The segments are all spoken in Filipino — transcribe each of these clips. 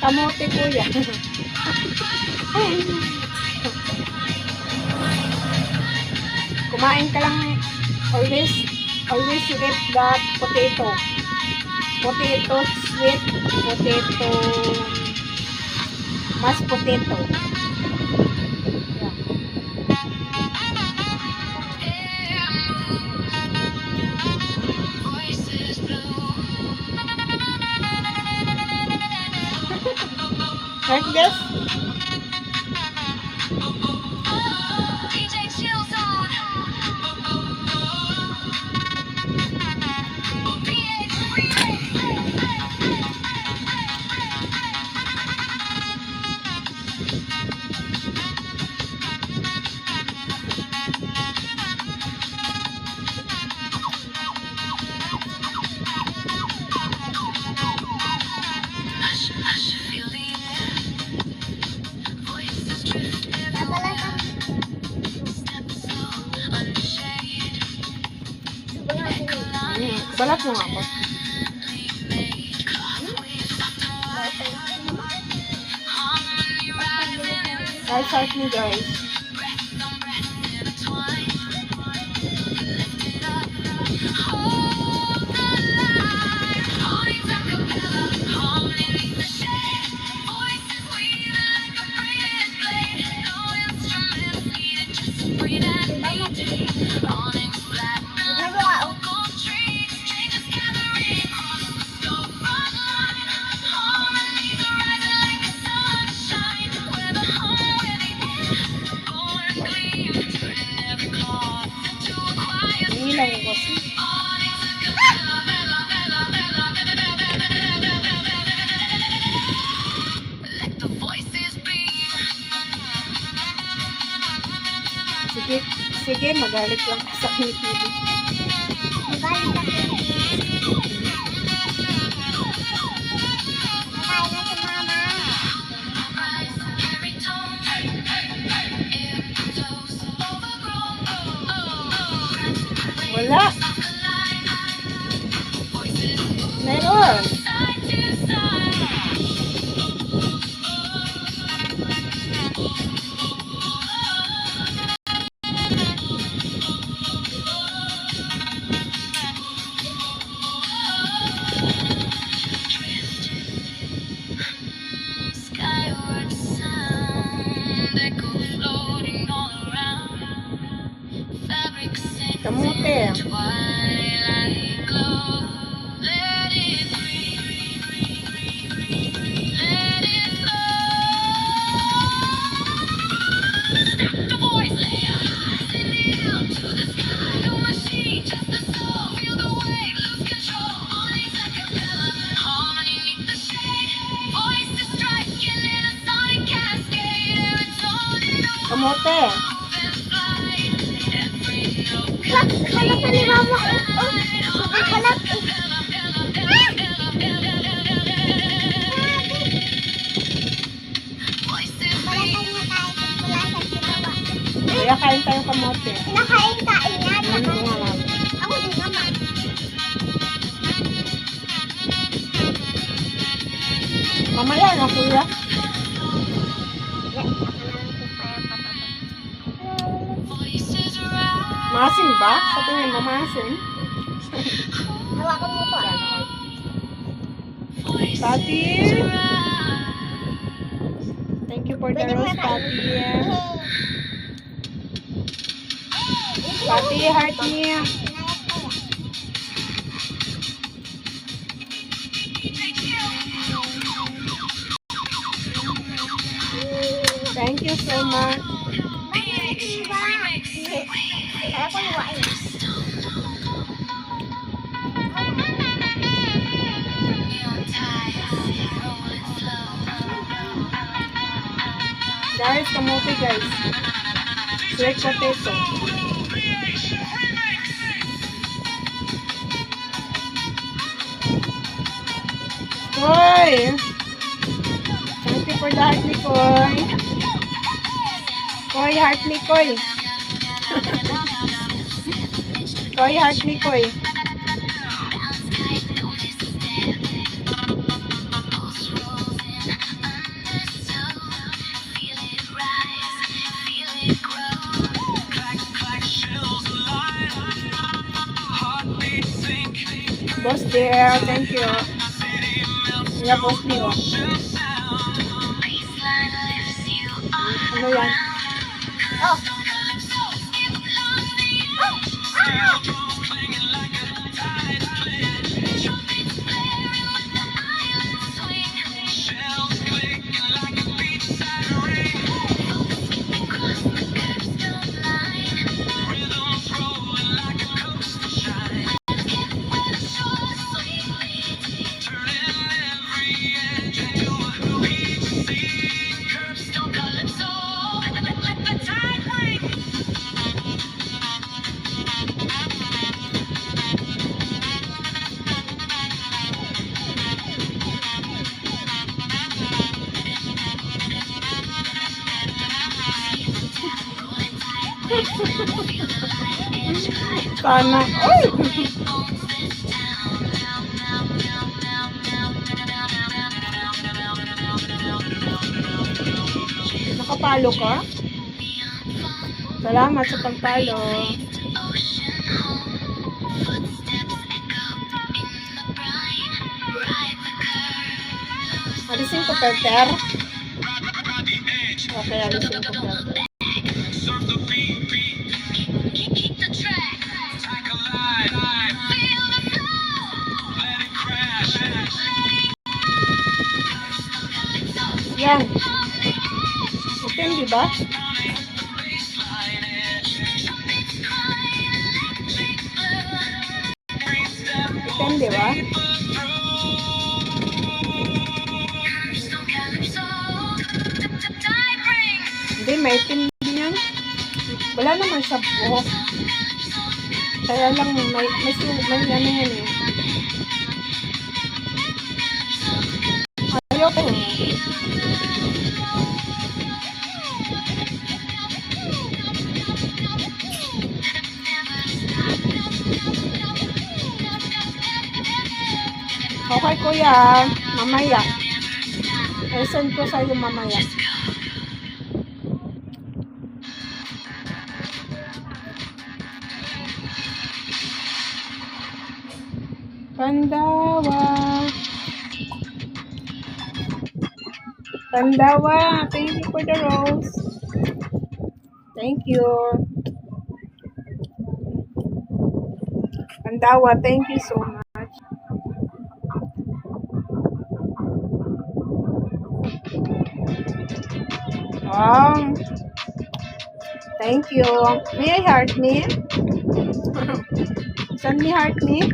Kamote kuya. Kumain ka lang always you get that potato. Potato sweet, potato, mashed potato. Like this? Balat mo nga ako. Salt me guys. Lang ko kasi. Sige, magalit lang sa TV. Magalit lang. Nakain na si mama. Wala. Meron. Kamote. Kamote. Kalat na ni mama. Kalat. Kaya kain tayo kamote. Nakain yan. Ako din naman. Mamaya na kuya. Masin ba? Sa tingin mo masin? Hawakan mo to. Tati. Thank you for the rose, Tati. Tati, heart niya. Thank you so much. Guys, kamote guys. Sweet potato. Koy! Thank you for the heart ni Koy. Koy, heart ni Koy. Koy, heart ni Koy. Boss dear, thank you. Yeah, boss dear. Ano yan? Oh. Sana. Ay! Nakapalo ka? Salamat sa pagpalo. Alisin ko Peter. Okay, alisin ko Peter. Yan. Okay, di ba? Okay, di ba? Hindi, may itim din yan. Wala naman sa buhok. Kaya lang, may ano yan eh. Ayoko. Okay, kuya. Mamaya. I-send ko sa'yo mamaya. Pandawa. Pandawa. Thank you for the rose. Thank you. Pandawa, thank you so much. Thank you. May I heart me? Send me heart me.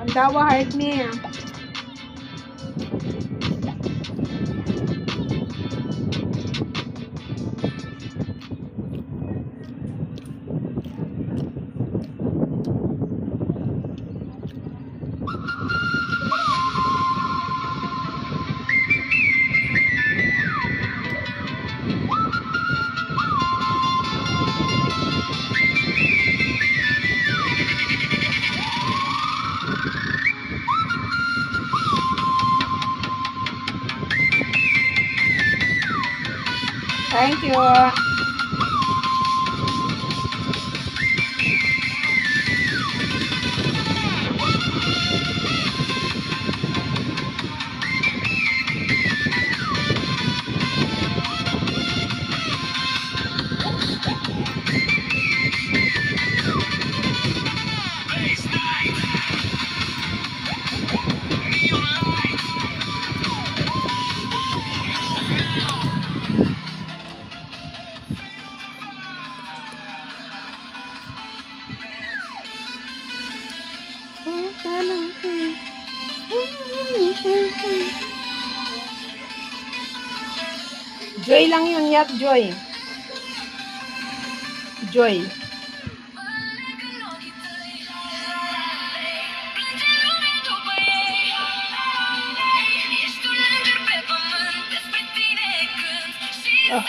Pandawa heart me. Thank you. Joy lang yun, Yat. Joy. Joy. Oh.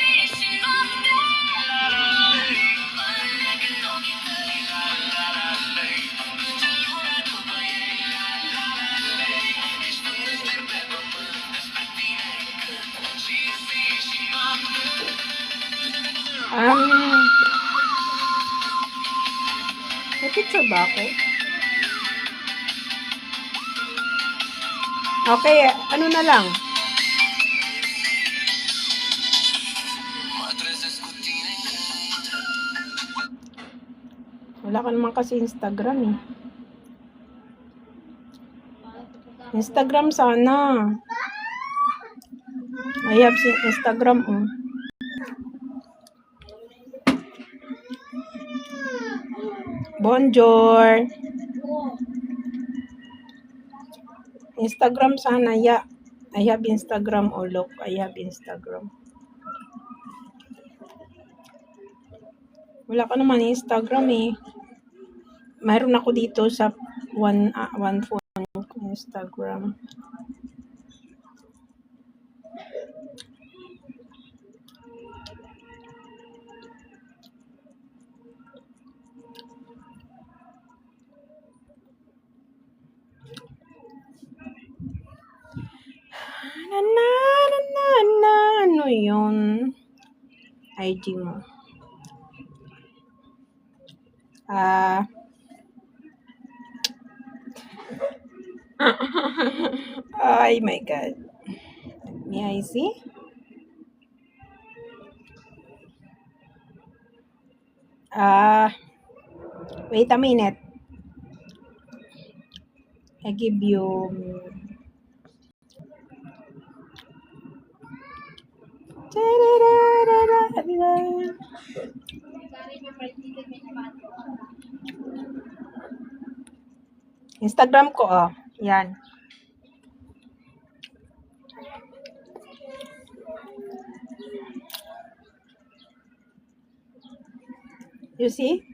Nagpipicture ba ako? Okay, ano na lang? Wala ka naman kasi Instagram eh. Instagram sana. I have Instagram oh. Bonjour. Instagram sana, yeah. I have Instagram. Oh, look, I have Instagram. Wala ka naman Instagram eh. Mayroon ako dito sa one phone Instagram. Ano yun? IG mo. Ay my God. May I see? Wait a minute. I give you Instagram ko oh. Yan. You see?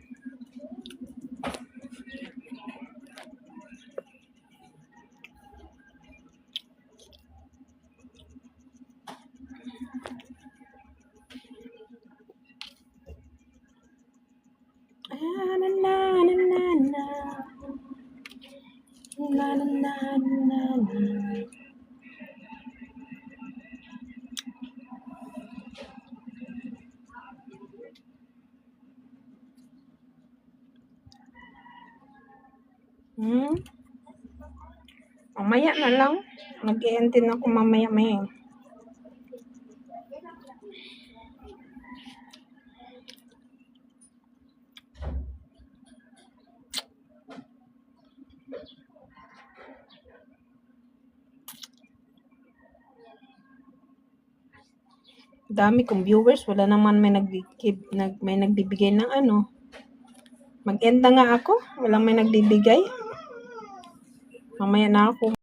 Mamaya na lang. Mag-i-end din ako mamaya-maya. Dami kong viewers, wala naman may nagbibigay ng ano. Mag-end na nga ako, walang may nagbibigay. Mamaya na ako